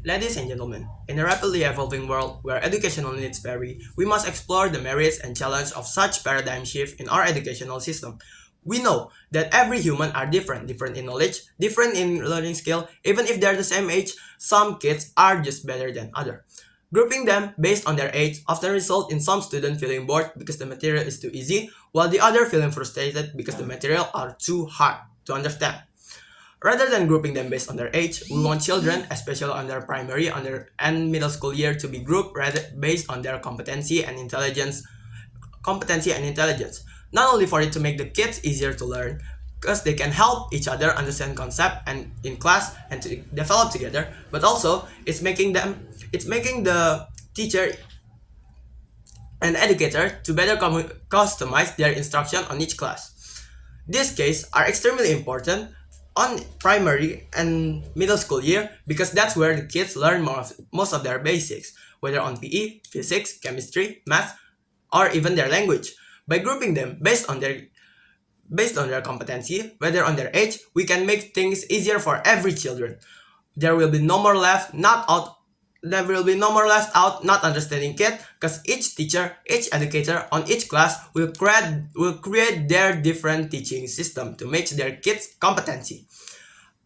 Ladies and gentlemen, in a rapidly evolving world where educational needs vary, we must explore the merits and challenges of such paradigm shift in our educational system. We know that every human are different in knowledge, different in learning skill. Even if they're the same age, some kids are just better than others. Grouping them based on their age often result in some student feeling bored because the material is too easy, while the other feeling frustrated because the material are too hard to understand. Rather than grouping them based on their age, we want children, especially on their primary and middle school year, to be grouped rather based on their competency and intelligence. Not only for it to make the kids easier to learn, because they can help each other understand concept and in class and to develop together, but also it's making the teacher and educator to better customize their instruction on each class. These cases are extremely important on primary and middle school year because that's where the kids learn most of their basics, whether on PE, physics, chemistry, math, or even their language. By grouping them based on their competency, whether on their age, we can make things easier for every children. There will be no more left not out there will be no more left out not understanding kid because each teacher, each educator on each class will create their different teaching system to match their kids' competency.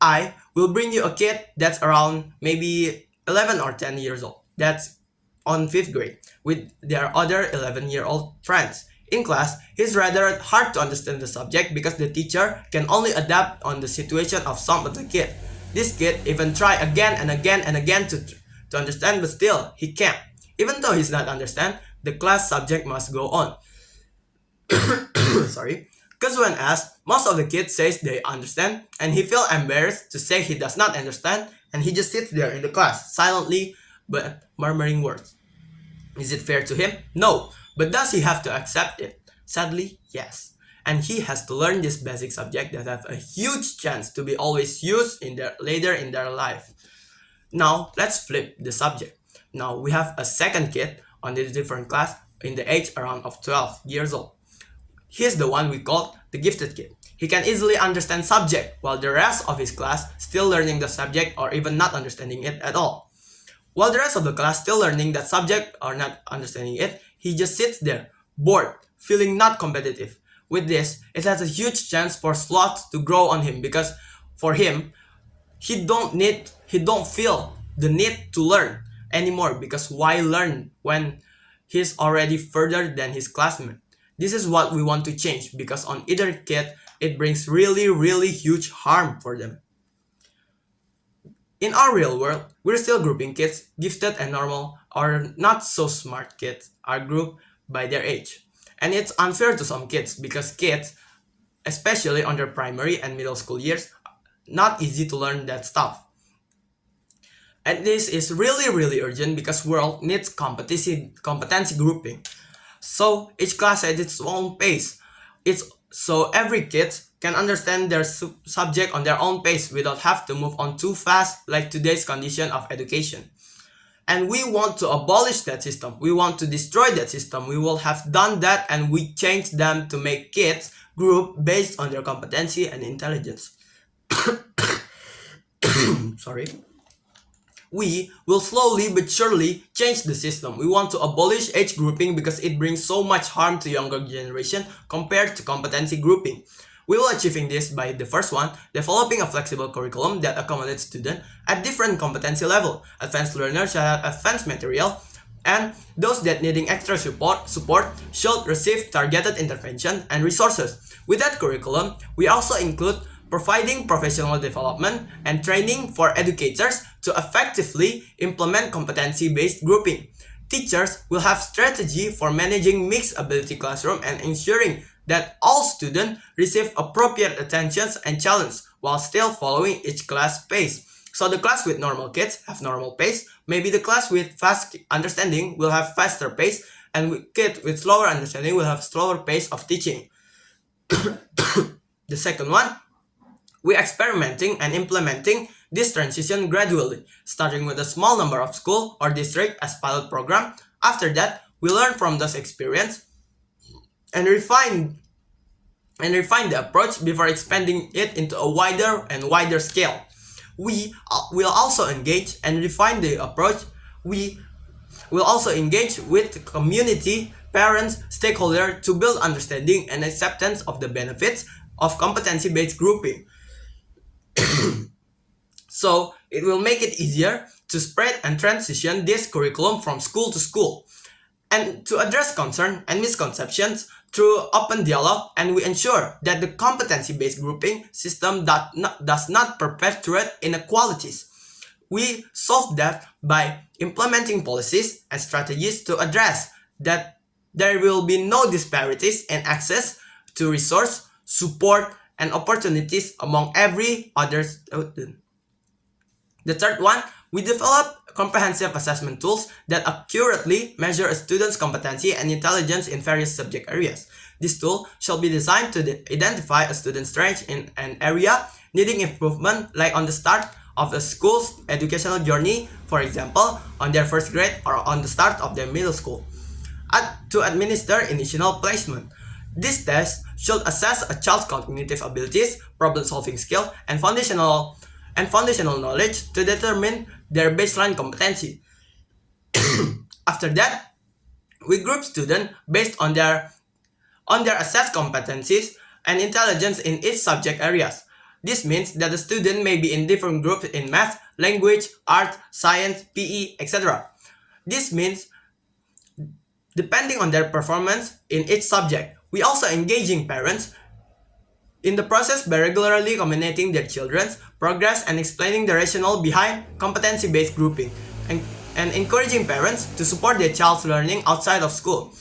I will bring you a kid that's around maybe 11 or 10 years old. That's on 5th grade with their other 11-year-old friends. In class, he's rather hard to understand the subject because the teacher can only adapt on the situation of some of the kid. This kid even try again and again and again to understand, but still he can't. Even though he's not understand, the class subject must go on. Sorry. Because when asked, most of the kids says they understand, and he feel embarrassed to say he does not understand, and he just sits there in the class silently but murmuring words. Is it fair to him? No. But does he have to accept it? Sadly, yes. And he has to learn this basic subject that have a huge chance to be always used later in their life. Now, let's flip the subject. Now, we have a second kid on a different class in the age around of 12 years old. He's the one we call the gifted kid. He can easily understand subject while the rest of his class still learning the subject or even not understanding it at all. While the rest of the class still learning that subject or not understanding it, he just sits there, bored, feeling not competitive. With this, it has a huge chance for sloth to grow on him because for him, he don't feel the need to learn anymore because why learn when he's already further than his classmate. This is what we want to change because on either kid it brings really huge harm for them. In our real world, we're still grouping kids. Gifted and normal or not so smart kids are grouped by their age, and it's unfair to some kids because kids, especially on their primary and middle school years, not easy to learn that stuff. And this is really urgent because world needs competency grouping. So each class at its own pace. It's so every kid can understand their subject on their own pace without have to move on too fast like today's condition of education. And we want to abolish that system. We want to destroy that system. We will have done that and we change them to make kids group based on their competency and intelligence. Sorry. We will slowly but surely change the system. We want to abolish age grouping because it brings so much harm to younger generation compared to competency grouping. We will achieving this by the first one, developing a flexible curriculum that accommodates students at different competency level. Advanced learners shall have advanced material, and those that needing extra support should receive targeted intervention and resources. With that curriculum, we also include providing professional development and training for educators to effectively implement competency-based grouping. Teachers will have strategy for managing mixed ability classroom and ensuring that all students receive appropriate attentions and challenge while still following each class pace. So the class with normal kids have normal pace, maybe the class with fast understanding will have faster pace, and kids with slower understanding will have slower pace of teaching. The second one, we're experimenting and implementing this transition gradually, starting with a small number of school or district as pilot program. After that, we learn from those experience and refine the approach before expanding it into a wider and wider scale. We will also engage and refine the approach. We will also engage with community, parents, stakeholders to build understanding and acceptance of the benefits of competency-based grouping. So it will make it easier to spread and transition this curriculum from school to school, and to address concern and misconceptions through open dialogue, and we ensure that the competency-based grouping system does not perpetuate inequalities. We solve that by implementing policies and strategies to address that there will be no disparities in access to resource, support, and opportunities among every other student. The third one, we develop comprehensive assessment tools that accurately measure a student's competency and intelligence in various subject areas. This tool shall be designed to identify a student's strength in an area needing improvement, like on the start of a school's educational journey, for example, on their first grade or on the start of their middle school. To administer initial placement. This test should assess a child's cognitive abilities, problem-solving skill, and foundational knowledge to determine their baseline competency. After that, we group students based on their assessed competencies and intelligence in each subject areas. This means that the student may be in different groups in math, language, art, science, PE, etc. This means depending on their performance in each subject. We also engaging parents in the process by regularly communicating their children's progress and explaining the rationale behind competency-based grouping, and encouraging parents to support their child's learning outside of school.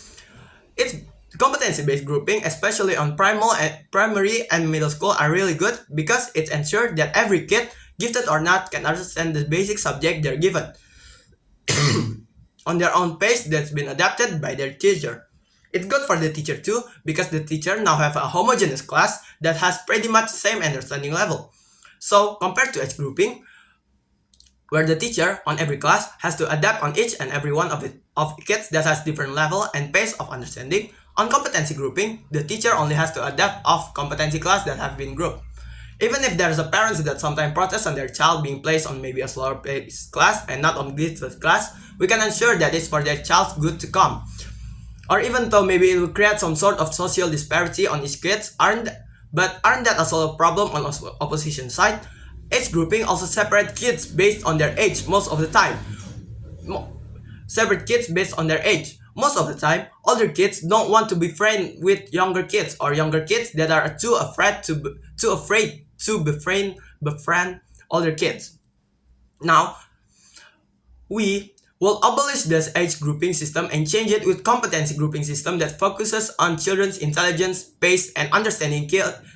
It's competency-based grouping, especially on primary and middle school, are really good because it ensures that every kid, gifted or not, can understand the basic subject they're given on their own pace that's been adapted by their teacher. It's good for the teacher too, because the teacher now have a homogeneous class that has pretty much same understanding level. So compared to age grouping, where the teacher on every class has to adapt on each and every one of kids that has different level and pace of understanding, on competency grouping, the teacher only has to adapt of competency class that have been grouped. Even if there's a parents that sometimes protest on their child being placed on maybe a slower paced class and not on gifted class, we can ensure that it's for their child's good to come. Or even though maybe it will create some sort of social disparity on each kids, aren't that a solo problem on opposition side? Age grouping also separate kids based on their age most of the time. Separate kids based on their age. Most of the time, older kids don't want to be friends with younger kids, or younger kids that are too afraid to befriend older kids. Now, we will abolish this age grouping system and change it with competency grouping system that focuses on children's intelligence, pace, and understanding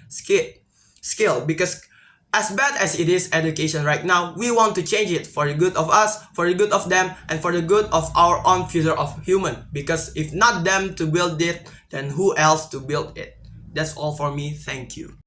skill. Because as bad as it is education right now, we want to change it for the good of us, for the good of them, and for the good of our own future of human. Because if not them to build it, then who else to build it? That's all for me. Thank you.